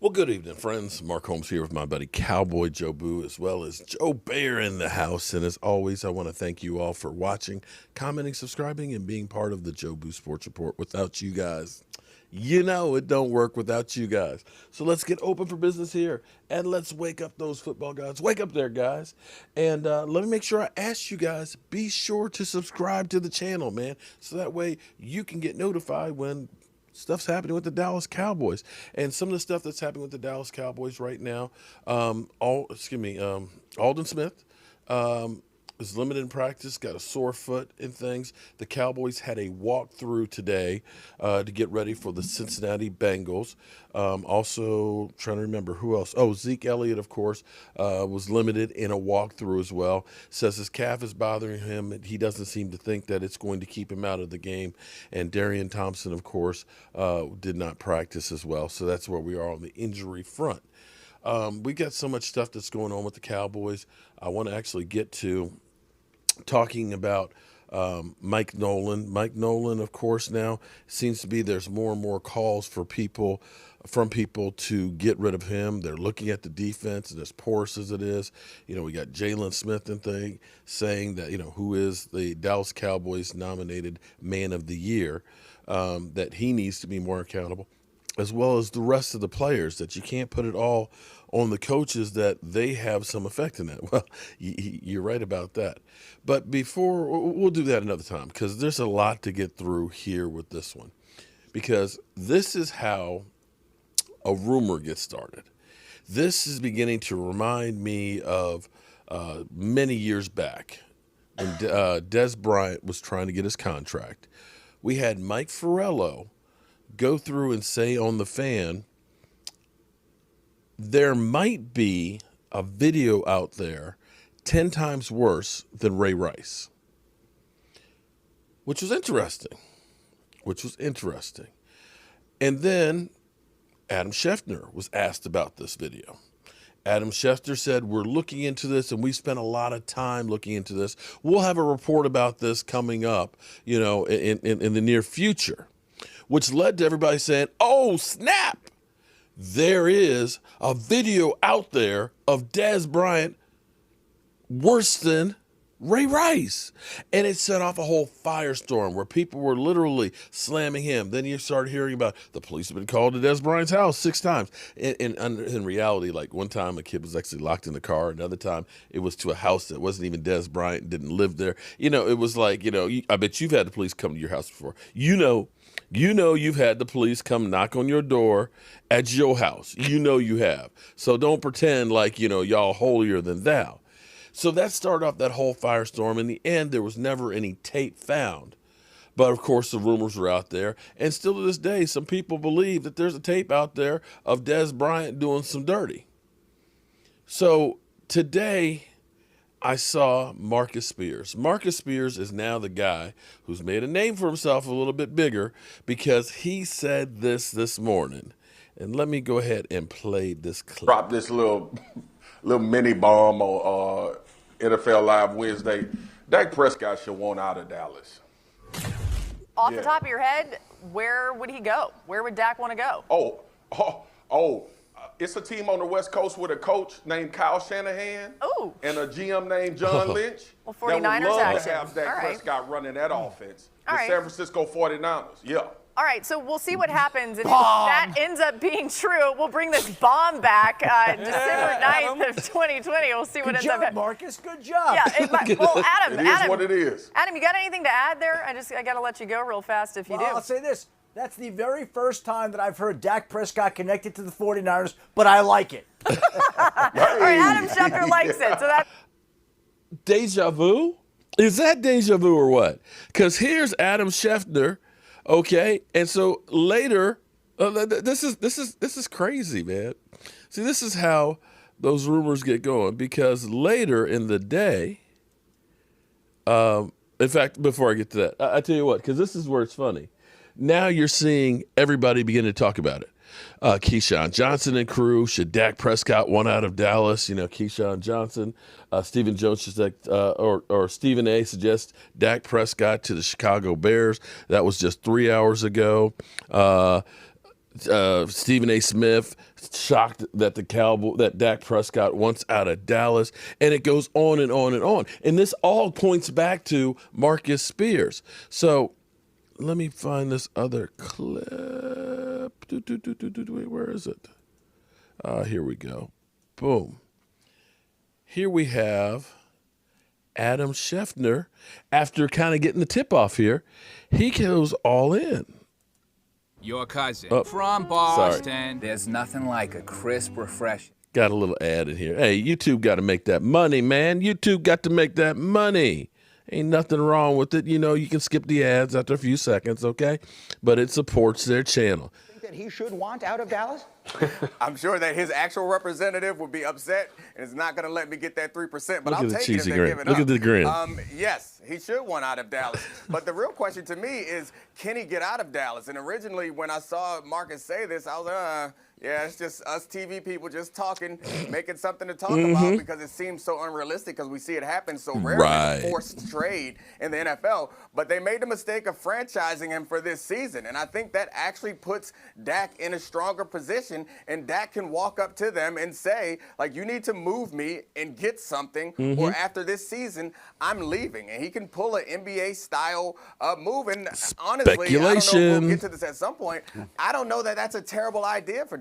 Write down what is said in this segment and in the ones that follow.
Well, good evening, friends. Mark Holmes here with my buddy Cowboy Joe Boo, as well as Joe Bear in the house. And as always, I want to thank you all for watching, commenting, subscribing, and being part of the Joe Boo Sports Report. Without you guys, you know it don't work without you guys. So let's get open for business here, and let's wake up those football gods. Wake up there, guys. And let me make sure I ask you guys, be sure to subscribe to the channel, man, so that way you can get notified when stuff's happening with the Dallas Cowboys. And some of the stuff that's happening with the Dallas Cowboys right now, Alden Smith is limited in practice, got a sore foot and things. The Cowboys had a walkthrough today to get ready for the Cincinnati Bengals. Also, trying to remember who else. Oh, Zeke Elliott, of course, was limited in a walkthrough as well. Says his calf is bothering him. And he doesn't seem to think that it's going to keep him out of the game. And Darian Thompson, of course, did not practice as well. So that's where we are on the injury front. We got so much stuff that's going on with the Cowboys. I want to actually get to talking about Mike Nolan. Mike Nolan, of course, now seems to be there's more and more calls from people to get rid of him. They're looking at the defense, and as porous as it is, we got Jalen Smith and thing saying that, who is the Dallas Cowboys nominated Man of the Year, that he needs to be more accountable, as well as the rest of the players, that you can't put it all on the coaches, that they have some effect in that. Well, you're right about that. But we'll do that another time, because there's a lot to get through here with this one, because this is how a rumor gets started. This is beginning to remind me of many years back when Des Bryant was trying to get his contract. We had Mike Farello go through and say on the Fan, there might be a video out there 10 times worse than Ray Rice, which was interesting. And then Adam Schefter was asked about this video. Adam Schefter said, we're looking into this, and we spent a lot of time looking into this. We'll have a report about this coming up, in the near future, which led to everybody saying, oh, snap. There is a video out there of Des Bryant worse than Ray Rice. And it set off a whole firestorm where people were literally slamming him. Then you start hearing about the police have been called to Des Bryant's house 6 times. In reality, like one time a kid was actually locked in the car. Another time it was to a house that wasn't even Des Bryant, didn't live there. It was like, I bet you've had the police come to your house before. You've had the police come knock on your door at your house. You have. So don't pretend like, y'all holier than thou. So that started off that whole firestorm. In the end, there was never any tape found. But, of course, the rumors were out there. And still to this day, some people believe that there's a tape out there of Des Bryant doing some dirty. So today I saw Marcus Spears. Marcus Spears is now the guy who's made a name for himself a little bit bigger, because he said this morning. And let me go ahead and play this clip. Drop this little mini bomb on NFL Live Wednesday. Dak Prescott should want out of Dallas. Off the top of your head, where would he go? Where would Dak want to go? It's a team on the West Coast with a coach named Kyle Shanahan. Ooh. And a GM named John Lynch. Well, 49ers that would love action. to have Dak Prescott running that offense. The right. San Francisco 49ers. Yeah. All right, so we'll see what happens. And if that ends up being true, we'll bring this bomb back December 9th of 2020. We'll see what ends up happening. Marcus, good job. Yeah, well, Adam, It is what it is. Adam, you got anything to add there? I got to let you go real fast if you do. I'll say this. That's the very first time that I've heard Dak Prescott connected to the 49ers, but I like it. All right, Adam Schefter likes it. So that's Deja vu? Is that deja vu or what? Because here's Adam Schefter. Okay, and so later, this is crazy, man. See, this is how those rumors get going, because later in the day, in fact, before I get to that, I tell you what, because this is where it's funny. Now you're seeing everybody begin to talk about it. Keyshawn Johnson and crew, should Dak Prescott want out of Dallas? Keyshawn Johnson, Stephen Jones or Stephen A suggests Dak Prescott to the Chicago Bears. That was just 3 hours ago. Stephen A. Smith shocked that that Dak Prescott wants out of Dallas, and it goes on and on and on. And this all points back to Marcus Spears. So let me find this other clip. Wait, where is it? Here we go. Boom. Here we have Adam Schefter. After kind of getting the tip off here, he goes all in. Your cousin Oh, from Boston. sorry. There's nothing like a crisp, refreshing. Got a little ad in here. Hey, YouTube got to make that money, man. YouTube got to make that money. Ain't nothing wrong with it. You know, you can skip the ads after a few seconds, okay? But it supports their channel. Think that he should want out of Dallas? I'm sure that his actual representative would be upset and is not going to let me get that 3%. But Look I'll at the take it if cheesy they grin. give it Look up. at the grin. Yes, he should want out of Dallas. But the real question to me is, can he get out of Dallas? And originally, when I saw Marcus say this, I was yeah, it's just us TV people just talking, making something to talk about because it seems so unrealistic because we see it happen so rarely. Right. It's a forced trade in the NFL. But they made the mistake of franchising him for this season. And I think that actually puts Dak in a stronger position. And Dak can walk up to them and say, like, you need to move me and get something. Or after this season, I'm leaving. And he can pull an NBA-style move. And honestly, I don't know if we'll get to this at some point. I don't know that that's a terrible idea for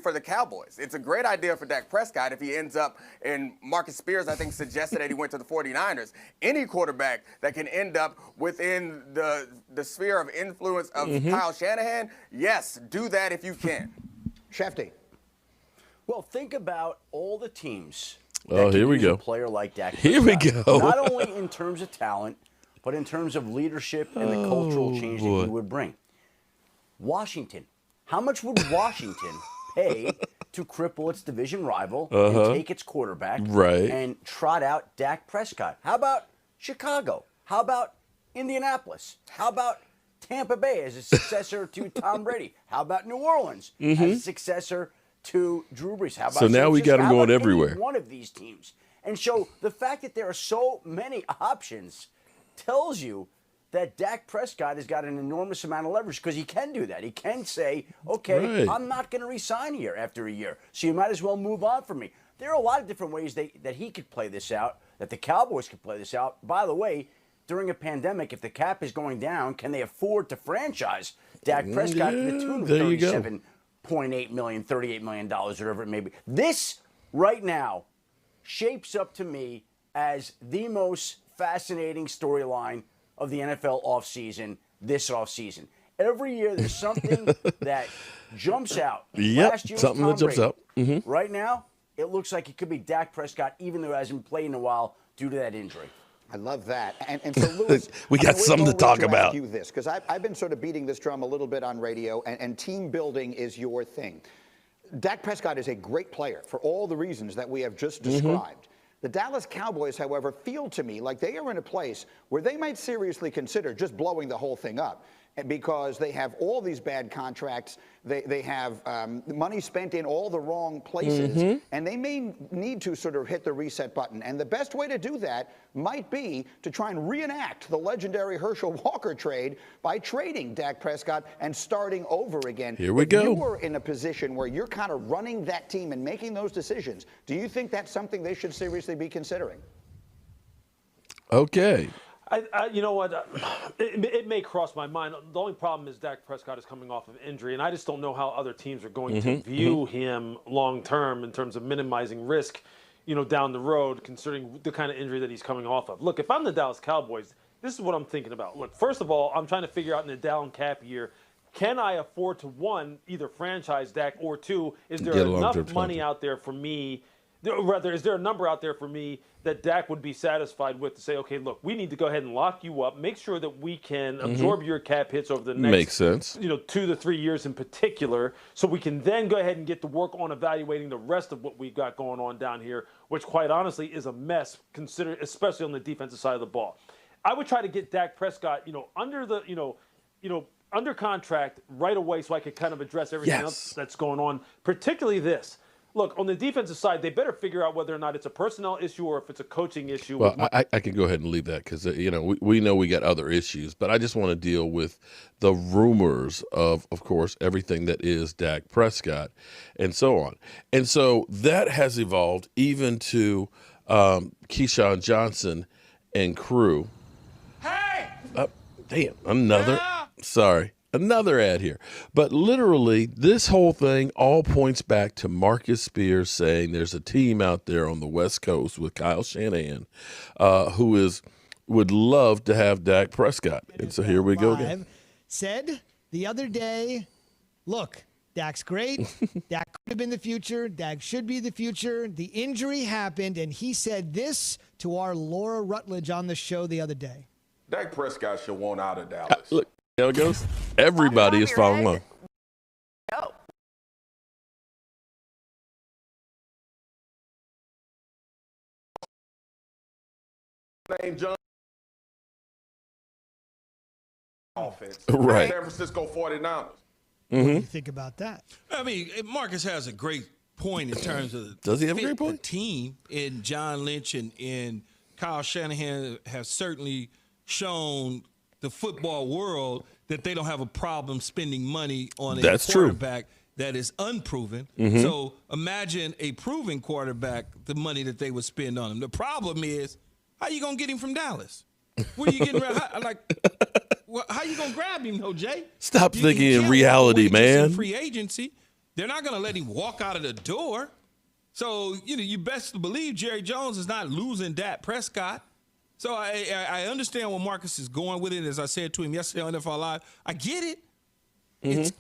for the Cowboys. It's a great idea for Dak Prescott if he ends up, and Marcus Spears, I think, suggested that he went to the 49ers. Any quarterback that can end up within the sphere of influence of Kyle Shanahan, yes, do that if you can. Schefter. Well, think about all the teams. Oh, here we go. A player like Dak Here we Prescott. go. Not only in terms of talent, but in terms of leadership and the cultural change that he would bring. Washington. How much would Washington pay to cripple its division rival and take its quarterback and trot out Dak Prescott? How about Chicago? How about Indianapolis? How about Tampa Bay as a successor to Tom Brady? How about New Orleans as a successor to Drew Brees? How about So now we got him going everywhere. Any one of these teams. And so the fact that there are so many options tells you that Dak Prescott has got an enormous amount of leverage because he can do that. He can say, okay, I'm not going to resign here after a year, so you might as well move on from me. There are a lot of different ways that he could play this out, that the Cowboys could play this out. By the way, during a pandemic, if the cap is going down, can they afford to franchise Dak Prescott to the tune of $37.8 million, $38 million, whatever it may be? This, right now, shapes up to me as the most fascinating storyline of the NFL offseason this offseason. Every year there's something that jumps out. Last year was something Tom that jumps Brady. out. Right now, it looks like it could be Dak Prescott, even though he hasn't played in a while due to that injury. I love that. And so, Louis, We got something to talk about. Ask you this, because I've been sort of beating this drum a little bit on radio, and team building is your thing. Dak Prescott is a great player for all the reasons that we have just described. The Dallas Cowboys, however, feel to me like they are in a place where they might seriously consider just blowing the whole thing up because they have all these bad contracts. They have money spent in all the wrong places, and they may need to sort of hit the reset button. And the best way to do that might be to try and reenact the legendary Herschel Walker trade by trading Dak Prescott and starting over again. Here we go. If you were in a position where you're kind of running that team and making those decisions, do you think that's something they should seriously be considering? Okay. You know what? It may cross my mind. The only problem is Dak Prescott is coming off of injury, and I just don't know how other teams are going to view him long term in terms of minimizing risk, down the road, considering the kind of injury that he's coming off of. Look, if I'm the Dallas Cowboys, this is what I'm thinking about. Look, first of all, I'm trying to figure out in a down cap year, can I afford to, one, either franchise Dak, or two, is there enough money out there for me? Rather, is there a number out there for me that Dak would be satisfied with to say, okay, look, we need to go ahead and lock you up, make sure that we can absorb your cap hits over the next 2 to 3 years in particular, so we can then go ahead and get to work on evaluating the rest of what we've got going on down here, which quite honestly is a mess, considered, especially on the defensive side of the ball. I would try to get Dak Prescott, under the, under contract right away so I could kind of address everything else that's going on, particularly this. look, on the defensive side, they better figure out whether or not it's a personnel issue or if it's a coaching issue. Well, I can go ahead and leave that because, we know we got other issues, but I just want to deal with the rumors of course, everything that is Dak Prescott and so on. And so that has evolved even to Keyshawn Johnson and crew. Hey! Damn, another ad here. But literally, this whole thing all points back to Marcus Spears saying there's a team out there on the West Coast with Kyle Shanahan who would love to have Dak Prescott. And so here we go again. Said the other day, look, Dak's great. Dak could have been the future. Dak should be the future. The injury happened, and he said this to our Laura Rutledge on the show the other day. Dak Prescott should want out of Dallas. Look, there it goes. Everybody is following along. Go. Name John. Offense. Right. San Francisco 49ers. What do you think about that? I mean, Marcus has a great point in terms of Does he have a great point? The team, and John Lynch and Kyle Shanahan have certainly shown the football world that they don't have a problem spending money on a quarterback that is unproven. Mm-hmm. So imagine a proven quarterback, the money that they would spend on him. The problem is, how you going to get him from Dallas? Where are you getting how you going to grab him, though, Jay? Stop thinking in reality, man. Free agency. They're not going to let him walk out of the door. So, you best believe Jerry Jones is not losing Dak Prescott. So I understand where Marcus is going with it. As I said to him yesterday on NFL Live, I get it. Mm-hmm. It's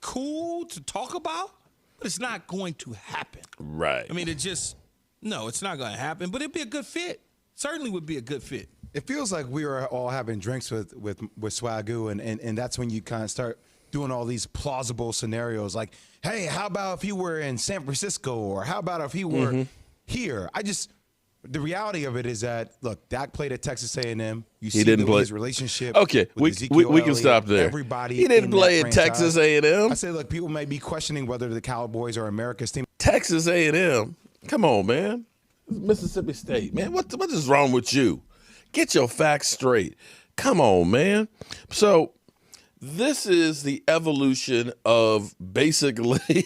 cool to talk about, but it's not going to happen. Right. I mean, it's not going to happen, but it'd be a good fit. Certainly would be a good fit. It feels like we were all having drinks with Swagoo, and that's when you kind of start doing all these plausible scenarios like, hey, how about if he were in San Francisco, or how about if he were here? The reality of it is that, look, Dak played at Texas A&M. He didn't play his relationship. Okay, we can stop there. Everybody he didn't play at Texas A&M. I say, look, people may be questioning whether the Cowboys are America's team. Texas A&M? Come on, man. Mississippi State, man. What is wrong with you? Get your facts straight. Come on, man. So this is the evolution of basically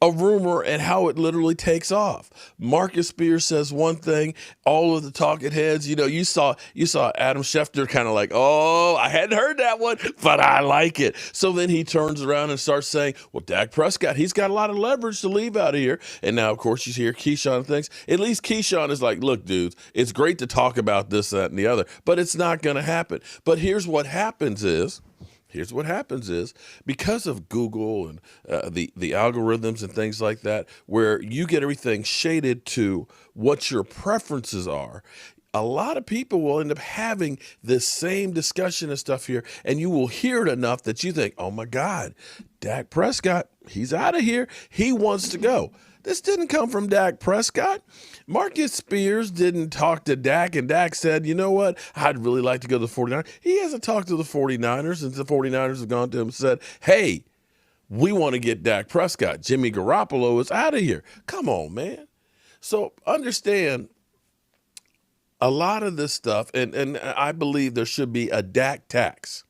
a rumor and how it literally takes off. Marcus Spears says one thing, all of the talking heads, you saw Adam Schefter kind of like, oh, I hadn't heard that one, but I like it. So then he turns around and starts saying, well, Dak Prescott, he's got a lot of leverage to leave out of here. And now, of course, you hear Keyshawn thinks, at least Keyshawn is like, look, dudes, it's great to talk about this, that, and the other, but it's not going to happen. But here's what happens is, because of Google and the algorithms and things like that, where you get everything shaded to what your preferences are, a lot of people will end up having this same discussion and stuff here, and you will hear it enough that you think, oh, my God, Dak Prescott, he's out of here. He wants to go. This didn't come from Dak Prescott. Marcus Spears didn't talk to Dak, and Dak said, you know what, I'd really like to go to the 49ers. He hasn't talked to the 49ers since the 49ers have gone to him and said, hey, we want to get Dak Prescott. Jimmy Garoppolo is out of here. Come on, man. So understand a lot of this stuff, and I believe there should be a Dak tax.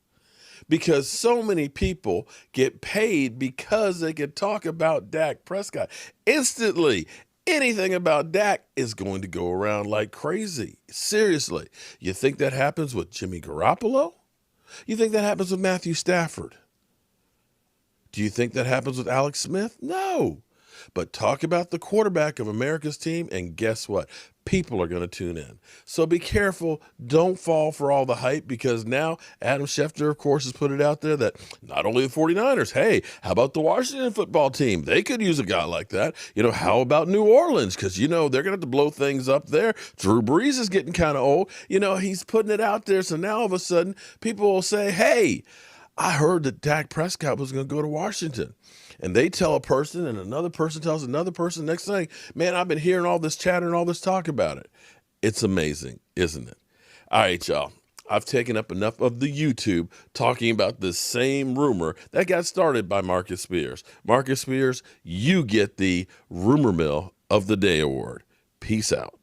Because so many people get paid because they can talk about Dak Prescott. Instantly, anything about Dak is going to go around like crazy. Seriously. You think that happens with Jimmy Garoppolo? You think that happens with Matthew Stafford? Do you think that happens with Alex Smith? No. But talk about the quarterback of America's team, and guess what? People are going to tune in. So be careful. Don't fall for all the hype, because now Adam Schefter, of course, has put it out there that not only the 49ers, hey, how about the Washington football team? They could use a guy like that. How about New Orleans? Because, they're going to have to blow things up there. Drew Brees is getting kind of old. He's putting it out there. So now all of a sudden people will say, hey, I heard that Dak Prescott was going to go to Washington. And they tell a person, and another person tells another person. Next thing, man, I've been hearing all this chatter and all this talk about it. It's amazing, isn't it? All right, y'all. I've taken up enough of the YouTube talking about this same rumor that got started by Marcus Spears. Marcus Spears, you get the Rumor Mill of the Day award. Peace out.